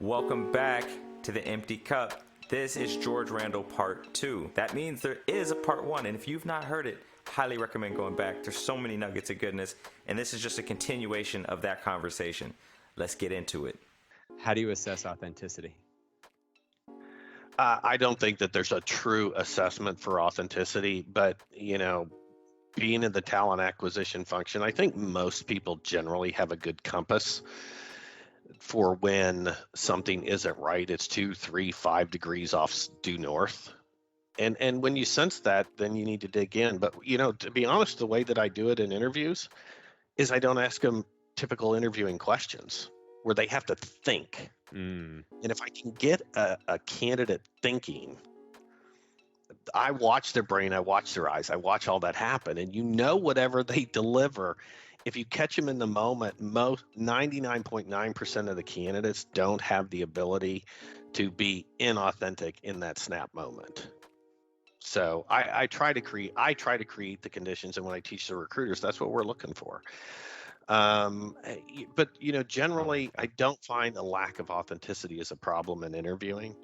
Welcome back to the Empty Cup. This is George Randle Part 2. That means there is a Part 1, and if you've not heard it, highly recommend going back. There's so many nuggets of goodness, and this is just a continuation of that conversation. Let's get into it. How do you assess authenticity? I don't think that there's a true assessment for authenticity, but, being in the talent acquisition function, I think most people generally have a good compass for when something isn't right. It's 2, 3, 5 degrees off due north. And when you sense that, then you need to dig in. But, to be honest, the way that I do it in interviews is I don't ask them typical interviewing questions where they have to think. And if I can get a candidate thinking, I watch their brain, I watch their eyes, I watch all that happen. And whatever they deliver, if you catch them in the moment, most 99.9% of the candidates don't have the ability to be inauthentic in that snap moment. So I try to create the conditions, and when I teach the recruiters, that's what we're looking for. But generally, I don't find a lack of authenticity as a problem in interviewing.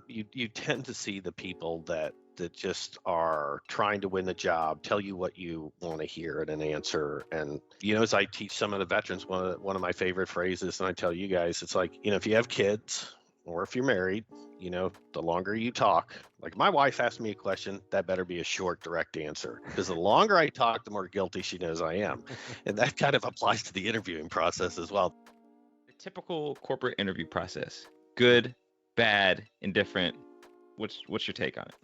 You tend to see the people that just are trying to win the job, tell you what you want to hear in an answer. And as I teach some of the veterans, one of my favorite phrases, and I tell you guys, it's like, if you have kids or if you're married, the longer you talk, like my wife asked me a question, that better be a short, direct answer, because the longer I talk, the more guilty she knows I am. And that kind of applies to the interviewing process as well. The typical corporate interview process, good, bad, indifferent. What's your take on it?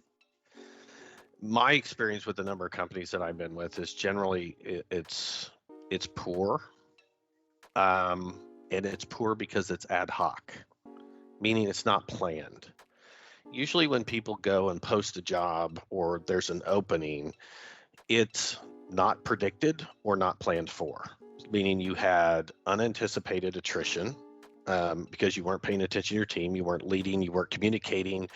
My experience with the number of companies that I've been with is generally it's poor. And it's poor because it's ad hoc, meaning it's not planned. Usually when people go and post a job or there's an opening, it's not predicted or not planned for, meaning you had unanticipated attrition because you weren't paying attention to your team, you weren't leading, you weren't communicating,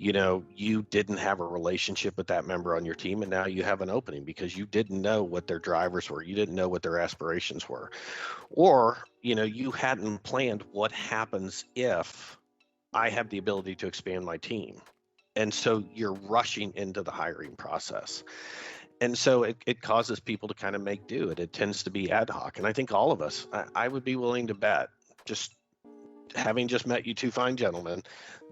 you didn't have a relationship with that member on your team, and now you have an opening because you didn't know what their drivers were, you didn't know what their aspirations were, or you hadn't planned what happens if I have the ability to expand my team. And so you're rushing into the hiring process. And so it causes people to kind of make do. It tends to be ad hoc. And I think all of us, I would be willing to bet, just having just met you two fine gentlemen,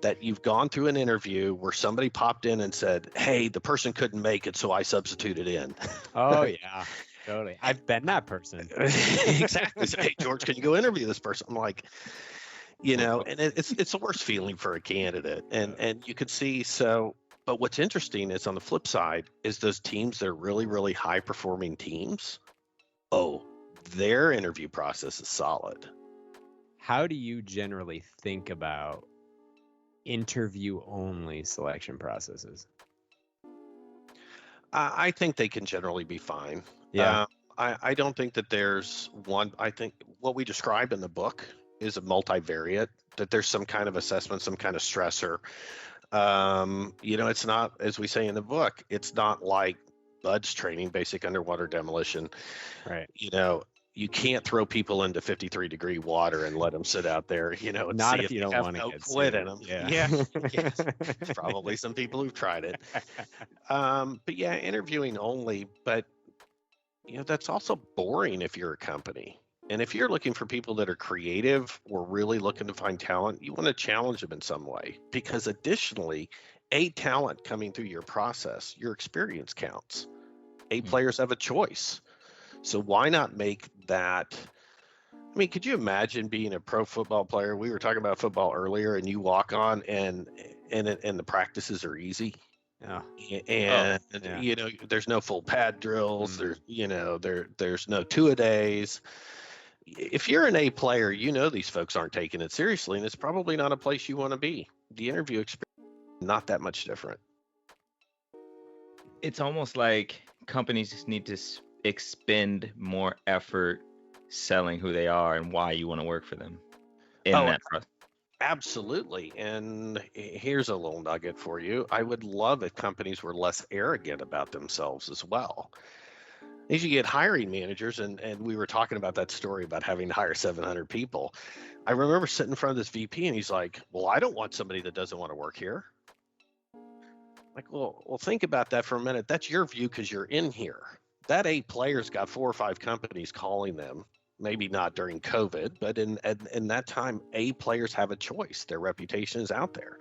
that you've gone through an interview where somebody popped in and said, hey, the person couldn't make it, so I substituted in. Oh, yeah, totally. I've been that person. Exactly. So, hey, George, can you go interview this person? I'm like, and it's the worst feeling for a candidate. And you could see, but what's interesting is on the flip side is those teams that are really, really high performing teams, their interview process is solid. How do you generally think about interview only selection processes? I think they can generally be fine. Yeah. I don't think that there's one. I think what we describe in the book is a multivariate, that there's some kind of assessment, some kind of stressor. It's not, as we say in the book, it's not like BUDS training, basic underwater demolition. Right. You can't throw people into 53-degree water and let them sit out there, and Not see if you don't want to get quit sued. in them. Yeah. Yes. Probably some people who've tried it. But yeah, interviewing only, but that's also boring if you're a company. And if you're looking for people that are creative or really looking to find talent, you want to challenge them in some way, because additionally, a talent coming through your process, your experience counts. Players have a choice. So why not make that? I mean, could you imagine being a pro football player? We were talking about football earlier, and you walk on and the practices are easy. Yeah. And there's no full pad drills. There's no two-a-days. If you're an A player, these folks aren't taking it seriously, and it's probably not a place you want to be. The interview experience is not that much different. It's almost like companies need to expend more effort selling who they are and why you want to work for them in that process. Absolutely. And here's a little nugget for you. I would love if companies were less arrogant about themselves as well. As you get hiring managers, and we were talking about that story about having to hire 700 people. I remember sitting in front of this VP and he's like, well, I don't want somebody that doesn't want to work here. Like, well, think about that for a minute. That's your view because you're in here. That 8 players got 4 or 5 companies calling them. Maybe not during COVID, but in that time, 8 players have a choice. Their reputation is out there.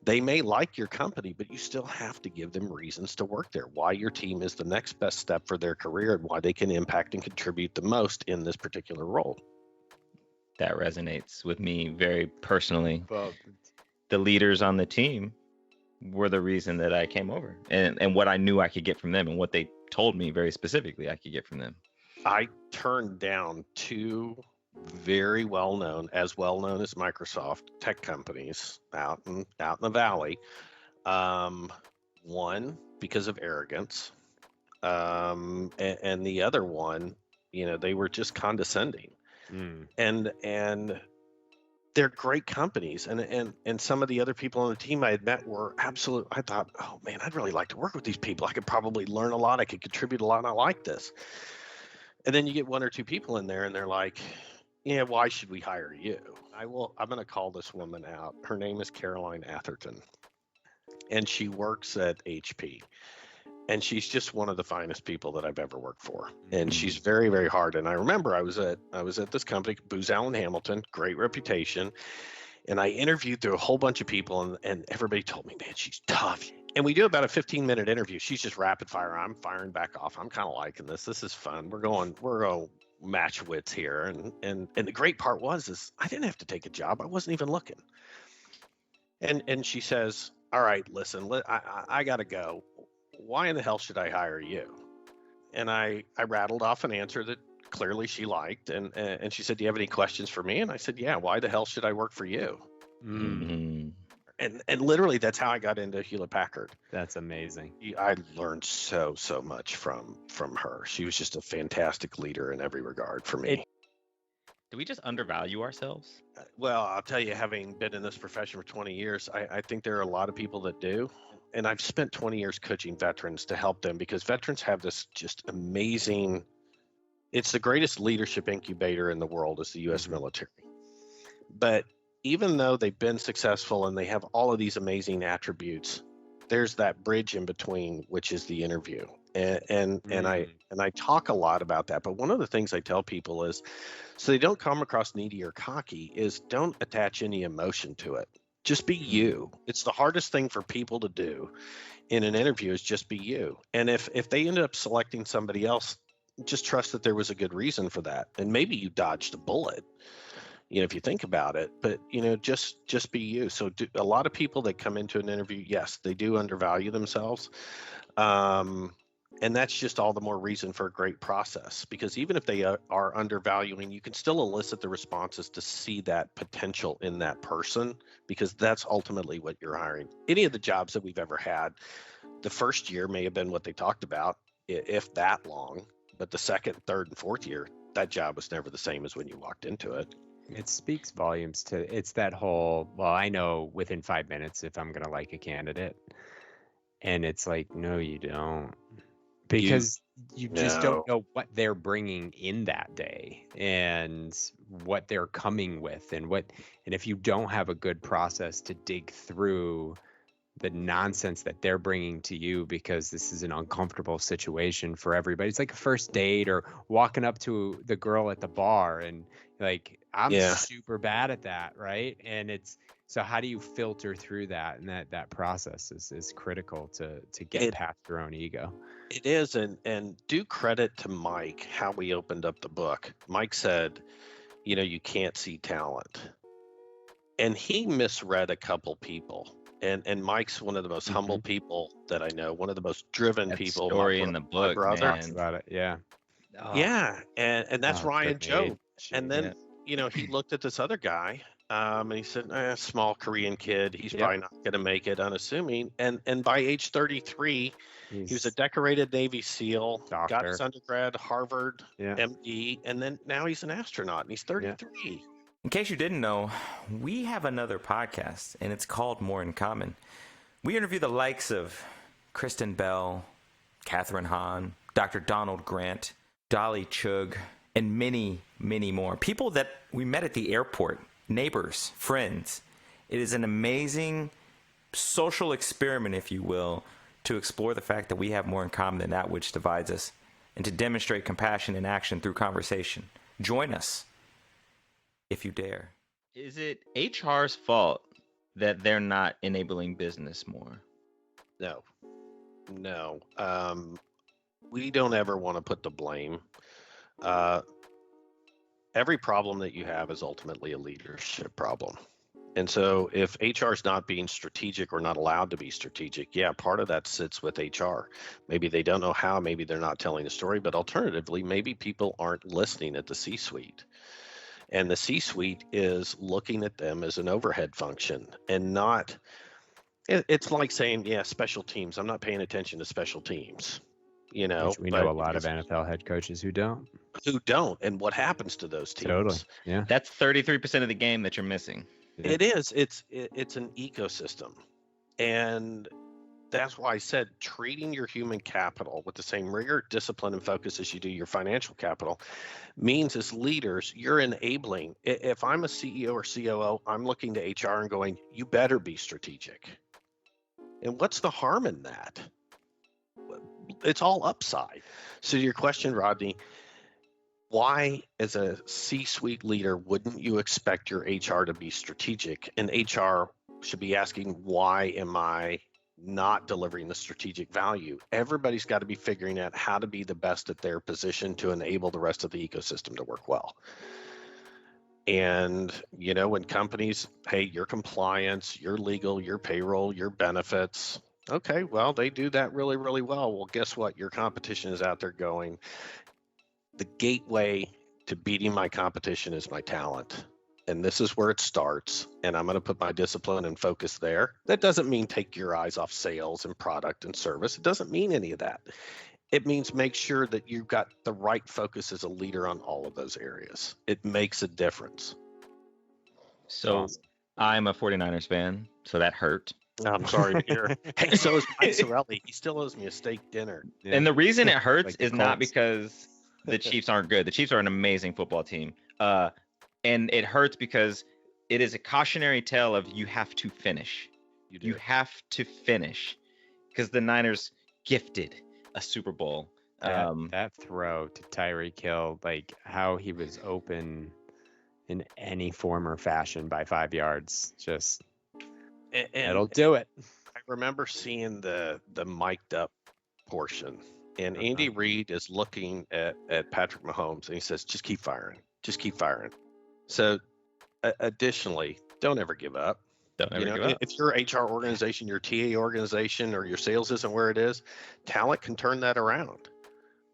They may like your company, but you still have to give them reasons to work there, why your team is the next best step for their career and why they can impact and contribute the most in this particular role. That resonates with me very personally. Well, The leaders on the team were the reason that I came over, and what I knew I could get from them, and what they told me very specifically I could get from them. I turned down 2 very well-known as Microsoft tech companies out in the valley. One because of arrogance, and the other one, they were just condescending. And they're great companies, and some of the other people on the team I had met were absolute. I thought, oh man, I'd really like to work with these people. I could probably learn a lot. I could contribute a lot, and I like this. And then you get 1 or 2 people in there, and they're like, yeah, why should we hire you? I'm going to call this woman out. Her name is Caroline Atherton, and she works at HP. And she's just one of the finest people that I've ever worked for. And she's very, very hard. And I remember I was at this company, Booz Allen Hamilton, great reputation. And I interviewed through a whole bunch of people, and everybody told me, man, she's tough. And we do about a 15-minute interview. She's just rapid fire. I'm firing back off. I'm kind of liking this. This is fun. We're going match wits here. And the great part is I didn't have to take a job. I wasn't even looking. And she says, all right, listen, I got to go. Why in the hell should I hire you? And I rattled off an answer that clearly she liked. And she said, do you have any questions for me? And I said, yeah, why the hell should I work for you? Mm-hmm. And literally that's how I got into Hewlett Packard. That's amazing. I learned so much from her. She was just a fantastic leader in every regard for me. Do we just undervalue ourselves? Well, I'll tell you, having been in this profession for 20 years, I think there are a lot of people that do. And I've spent 20 years coaching veterans to help them because veterans have this just amazing, it's the greatest leadership incubator in the world is the U.S. military. But even though they've been successful and they have all of these amazing attributes, there's that bridge in between, which is the interview. And I talk a lot about that. But one of the things I tell people is, so they don't come across needy or cocky, is don't attach any emotion to it. Just be you. It's the hardest thing for people to do in an interview is just be you. And if they end up selecting somebody else, just trust that there was a good reason for that. And maybe you dodged a bullet, if you think about it, but just be you. So a lot of people that come into an interview, yes, they do undervalue themselves. And that's just all the more reason for a great process, because even if they are undervaluing, you can still elicit the responses to see that potential in that person, because that's ultimately what you're hiring. Any of the jobs that we've ever had, the first year may have been what they talked about, if that long, but the second, third, and fourth year, that job was never the same as when you walked into it. It speaks volumes to, it's that whole, well, I know within 5 minutes if I'm going to like a candidate. And it's like, no, you don't. Because you just don't know what they're bringing in that day and what they're coming with and if you don't have a good process to dig through the nonsense that they're bringing to you, because this is an uncomfortable situation for everybody. It's like a first date or walking up to the girl at the bar and like, I'm super bad at that. Right. And so how do you filter through that? And that process is critical to get past your own ego. It is, and do credit to Mike, how we opened up the book. Mike said, you can't see talent. And he misread a couple people. And Mike's one of the most humble people that I know, one of the most driven people. Story in the book, brother man. About it, yeah. Yeah, and that's Ryan Joe. And then, Yeah. he looked at this other guy, and he said, small Korean kid, he's probably not going to make it, unassuming. And by age 33, he was a decorated Navy SEAL, got his undergrad, Harvard, MD, and then now he's an astronaut, and he's 33. Yeah. In case you didn't know, we have another podcast, and it's called More in Common. We interview the likes of Kristen Bell, Catherine Hahn, Dr. Donald Grant, Dolly Chug, and many, many more. People that we met at the airport, neighbors, friends. It is an amazing social experiment, if you will, to explore the fact that we have more in common than that which divides us, and to demonstrate compassion in action through conversation. Join us, if you dare. Is it HR's fault that they're not enabling business more? No. We don't ever want to put the blame. Every problem that you have is ultimately a leadership problem. And so if HR is not being strategic or not allowed to be strategic, yeah, part of that sits with HR. Maybe they don't know how, maybe they're not telling the story, but alternatively, maybe people aren't listening at the C-suite. And the C-suite is looking at them as an overhead function and not, it's like saying, yeah, special teams. I'm not paying attention to special teams, Which we know a lot of NFL head coaches who don't. And what happens to those teams? Totally. Yeah. That's 33% of the game that you're missing. Yeah. It is. It's an ecosystem. And that's why I said treating your human capital with the same rigor, discipline, and focus as you do your financial capital means as leaders, you're enabling. If I'm a CEO or COO, I'm looking to HR and going, you better be strategic. And what's the harm in that? It's all upside. So to your question, Rodney, why as a C-suite leader wouldn't you expect your HR to be strategic? And HR should be asking, why am I not delivering the strategic value? Everybody's got to be figuring out how to be the best at their position to enable the rest of the ecosystem to work well. And, when companies, hey, your compliance, your legal, your payroll, your benefits, okay, well, they do that really, really well. Well, guess what? Your competition is out there going, the gateway to beating my competition is my talent. And this is where it starts. And I'm going to put my discipline and focus there. That doesn't mean take your eyes off sales and product and service. It doesn't mean any of that. It means make sure that you've got the right focus as a leader on all of those areas. It makes a difference. So Awesome. I'm a 49ers fan, so that hurt. I'm sorry to hear. Hey, so is Mike Sorelli. He still owes me a steak dinner. Yeah. And the reason it hurts Like the is not Colts. because the Chiefs aren't good. The Chiefs are an amazing football team. And it hurts because it is a cautionary tale of you have to finish. You have to finish because the Niners gifted a Super Bowl. That throw to Tyreek Hill, like how he was open in any form or fashion by 5 yards, just it'll do it. I remember seeing the mic'd up portion, and Andy Reid is looking at Patrick Mahomes, and he says, just keep firing. Just keep firing. So additionally, don't ever give up. Don't ever give up. If your HR organization, your TA organization, or your sales isn't where it is, talent can turn that around.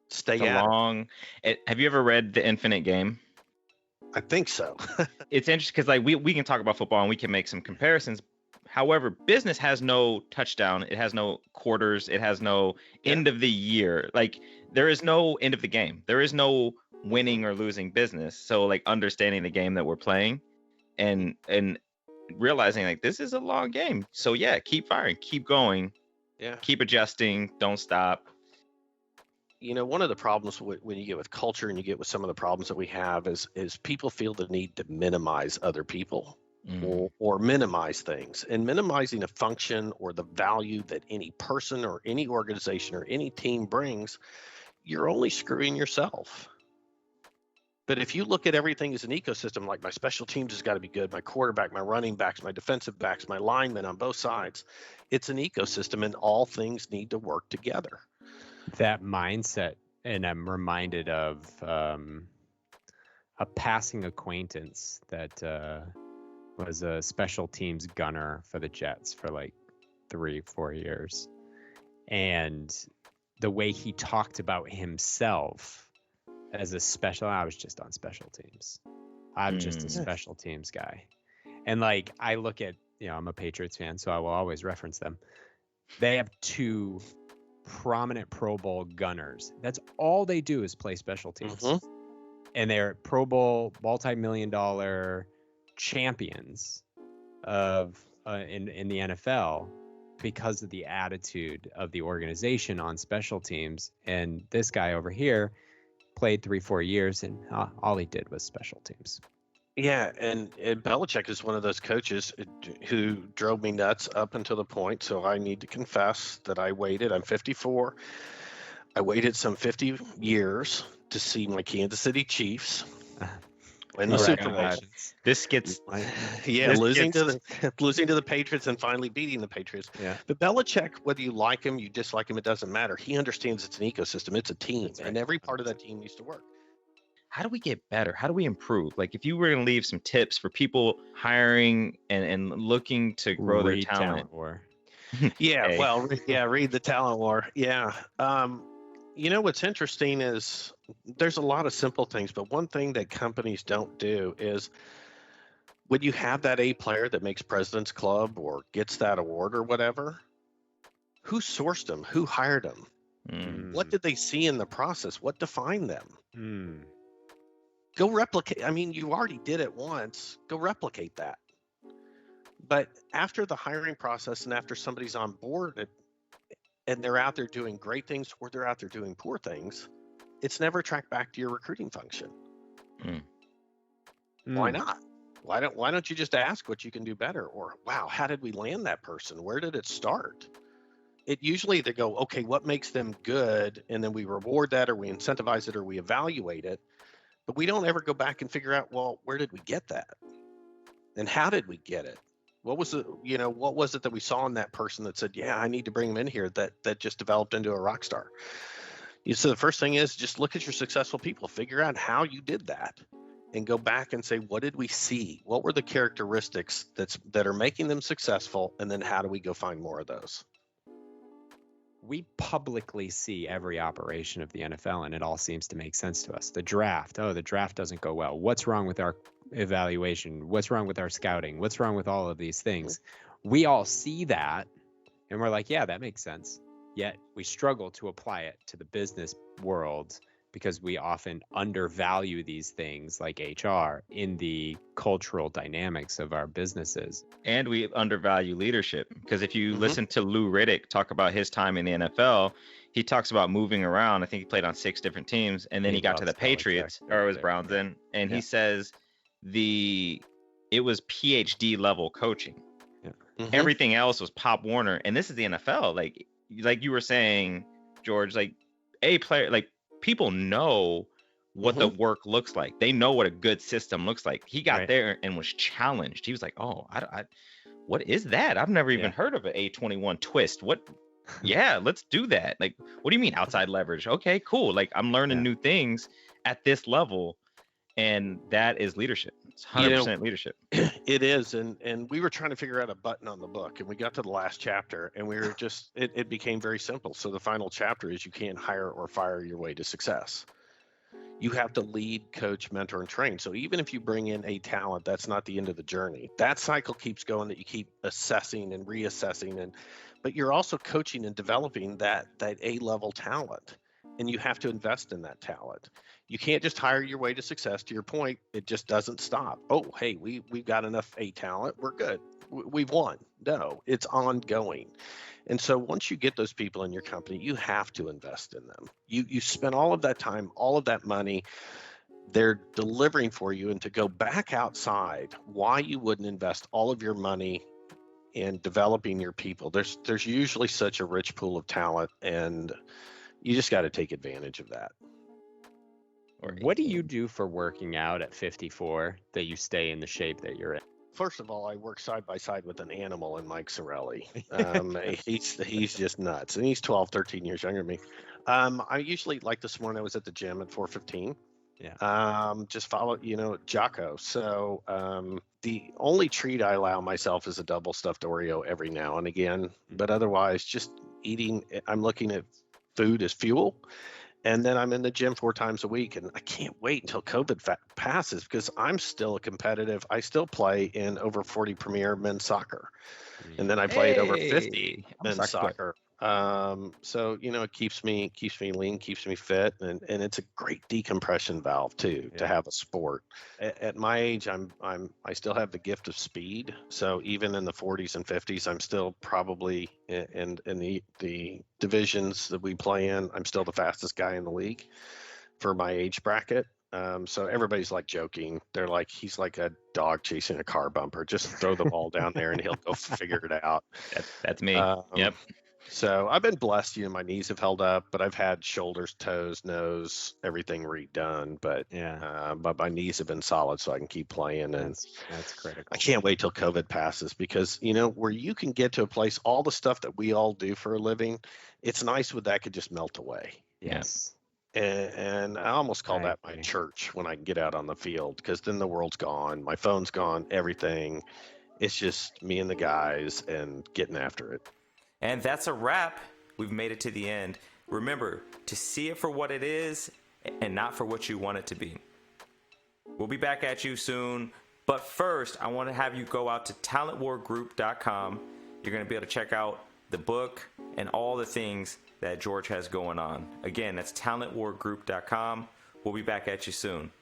Stay at it. Have you ever read The Infinite Game? I think so. It's interesting because we can talk about football and we can make some comparisons. However, business has no touchdown. It has no quarters. It has no end of the year. Like there is no end of the game. There is no winning or losing business. So like understanding the game that we're playing and realizing like this is a long game. So yeah, keep firing, keep going, keep adjusting, don't stop. One of the problems when you get with culture and you get with some of the problems that we have is people feel the need to minimize other people or minimize things. And minimizing a function or the value that any person or any organization or any team brings, you're only screwing yourself. But if you look at everything as an ecosystem, like my special teams has got to be good, my quarterback, my running backs, my defensive backs, my linemen on both sides, it's an ecosystem and all things need to work together. That mindset, and I'm reminded of a passing acquaintance that was a special teams gunner for the Jets for like 3-4 years. And the way he talked about himself as I was just on special teams. I'm just a special teams guy. And like, I look at, I'm a Patriots fan, so I will always reference them. They have 2 prominent Pro Bowl gunners. That's all they do is play special teams. And they're Pro Bowl multi-million-dollar champions of in the NFL. because of the attitude of the organization on special teams. And this guy over here played 3-4 years, and all he did was special teams. Yeah, and Belichick is one of those coaches who drove me nuts up until the point. So I need to confess that I waited. I'm 54. I waited some 50 years to see my Kansas City Chiefs win the Super Bowl. This gets losing to the Patriots and finally beating the Patriots. Yeah. But Belichick, whether you like him, you dislike him, it doesn't matter. He understands it's an ecosystem. It's a team, That's right. and every part of that team needs to work. How do we get better? How do we improve? Like, if you were going to leave some tips for people hiring and looking to grow their talent. War. Yeah, Hey. well, read the talent war. Yeah. What's interesting is there's a lot of simple things, but one thing that companies don't do is when you have that A player that makes President's Club or gets that award or whatever, who sourced them? Who hired them? What did they see in the process? What defined them? Go replicate. I mean, you already did it once. Go replicate that. But after the hiring process and after somebody's on board and they're out there doing great things or they're out there doing poor things, it's never tracked back to your recruiting function. Why not? Why don't you just ask what you can do better? Or, wow, how did we land that person? Where did it start? It usually they go, okay, what makes them good? And then we reward that or we incentivize it or we evaluate it. But we don't ever go back and figure out, well, where did we get that? And how did we get it? What was it, what was it that we saw in that person that said, yeah, I need to bring him in here that just developed into a rock star? So the first thing is just look at your successful people, figure out how you did that and go back and say, what did we see? What were the characteristics that are making them successful? And then how do we go find more of those? We publicly see every operation of the NFL, and it all seems to make sense to us. The draft. Oh, the draft doesn't go well. What's wrong with our evaluation? What's wrong with our scouting? What's wrong with all of these things? We all see that, and we're like, yeah, that makes sense. Yet we struggle to apply it to the business world because we often undervalue these things like HR in the cultural dynamics of our businesses. And we undervalue leadership, because if you listen to Lou Riddick talk about his time in the NFL, he talks about moving around. I think he played on 6 different teams, and then he got to the Patriots, or it was Browns then, and he says it was PhD level coaching. Everything else was Pop Warner, and this is the NFL. Like you were saying, George, like a player, like people know what the work looks like. They know what a good system looks like. He got there and was challenged. He was like, oh, I what is that? I've never even heard of an A21 twist. What? Yeah, let's do that. Like, what do you mean outside leverage? Okay, cool. Like, I'm learning new things at this level, and that is leadership. It's 100% leadership. It is, and we were trying to figure out a button on the book, and we got to the last chapter, and we were just it became very simple. So the final chapter is you can't hire or fire your way to success. You have to lead, coach, mentor, and train. So even if you bring in a talent, that's not the end of the journey. That cycle keeps going, that you keep assessing and reassessing, but you're also coaching and developing that A-level talent, and you have to invest in that talent. You can't just hire your way to success. To your point, it just doesn't stop. Oh, hey, we've got enough A talent. We're good. We've won. No, it's ongoing. And so once you get those people in your company, you have to invest in them. You spend all of that time, all of that money, they're delivering for you. And to go back outside, why you wouldn't invest all of your money in developing your people? There's usually such a rich pool of talent, and you just got to take advantage of that. What do you do for working out at 54 that you stay in the shape that you're in? First of all, I work side by side with an animal in Mike Sorelli. He's just nuts, and he's 12, 13 years younger than me. I usually, like this morning, I was at the gym at 4:15. Yeah. Just follow, Jocko. So the only treat I allow myself is a double stuffed Oreo every now and again, but otherwise just eating. I'm looking at food as fuel. And then I'm in the gym 4 times a week, and I can't wait until COVID passes because I'm still I still play in over 40 Premier men's soccer. And then I played over 50 men's soccer So it keeps me lean, keeps me fit, and it's a great decompression valve too to Yeah. have a sport. At my age, I still have the gift of speed. So even in the 40s and 50s, I'm still probably in the divisions that we play in. I'm still the fastest guy in the league for my age bracket. So everybody's like joking. They're like, he's like a dog chasing a car bumper. Just throw the ball down there and he'll go figure it out. That's me. Um, Yep. So I've been blessed. My knees have held up, but I've had shoulders, toes, nose, everything redone. But Yeah. but my knees have been solid, so I can keep playing. And That's critical. I can't wait till COVID passes because where you can get to a place, all the stuff that we all do for a living, it's nice when that could just melt away. Yes. And I almost call I that my agree. church when I can get out on the field, because then the world's gone, my phone's gone, everything. It's just me and the guys and getting after it. And that's a wrap. We've made it to the end. Remember to see it for what it is and not for what you want it to be. We'll be back at you soon. But first, I want to have you go out to talentwargroup.com. You're going to be able to check out the book and all the things that George has going on. Again, that's talentwargroup.com. We'll be back at you soon.